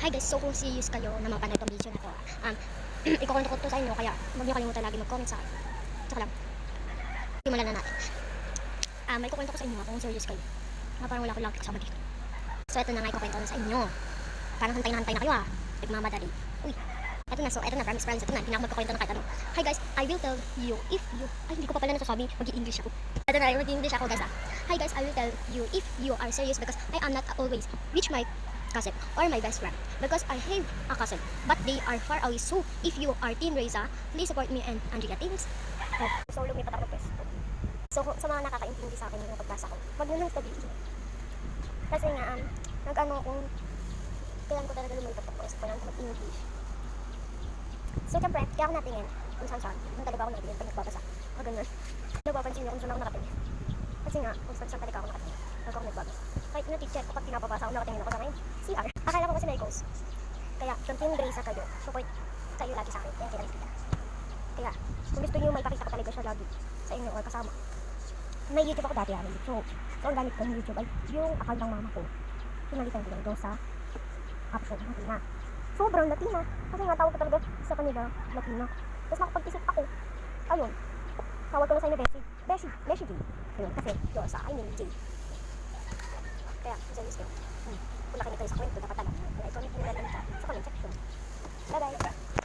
Hi guys, so kung serious kayo na mapanood itong video na to, ikukwento ko to sa inyo, kaya huwag niyo kalimutan lagi mag-comment sa akin. Tsaka lang, simulan na natin. May ikukwento ko sa inyo kung serious kayo. Parang wala ko lang kasama dito. So ito na nga ikukwento ko sa inyo. Parang hantay na kayo nagmamadali. Uy, ito na, promise, ito na, hindi na ako magkukwento na kahit ano. Hi guys, I will tell you if you, hindi ko pa pala nasasabi, mag-i-English ako. Ito na, mag-i-English ako guys Hi guys, I will tell you if you are serious because I am not always reach my cousin or my best friend because I have a cousin but they are far away, so if you are Team Reza, please support me and Andrea Teams. So lumipat ako ng pwesto. So sa mga nakakaintindi sa akin yung pagbasa ko, wag nyo nang sabihin kasi nga nag-ano kung kailan ko talaga lumipat ng pwesto ko lang mag-English. So syempre, kaya ako natingin kung saan doon talaga ako nakatingin pag nagbabasa ganun. Napapansin nyo kung saan ako nakatingin kasi nga kung saan talaga ako nakatingin pag ako nagbabasa. Kahit na teacher, kapag pinapabasa ako, nakatingin ako sa akin CR. Akala ko kasi may goals. Kaya, kung Team Reza kayo, support kayo lagi sa akin. Kaya kita nila. Kaya, kung gusto nyo, may pakita ko talaga siya lagi sa inyo or kasama. May YouTube ako dati, YouTube. So, ang gamit ko ng YouTube ay yung account ng mama ko. Pinalitan ko lang doon sa episode ng Latina. Sobrang Latina. Kasi nga, tawag ko talaga sa kanila, Latina. Tapos nakapag-isip ako. Ayun. Tawag ko na sa inyo, Beshi J. Ayun, kasi doon sa I mean J. Kaya, serious kayo. Kung nakinig kayo sa kwento, dapat alam. Kaya, ito ulit nyo sa comment section. Bye-bye!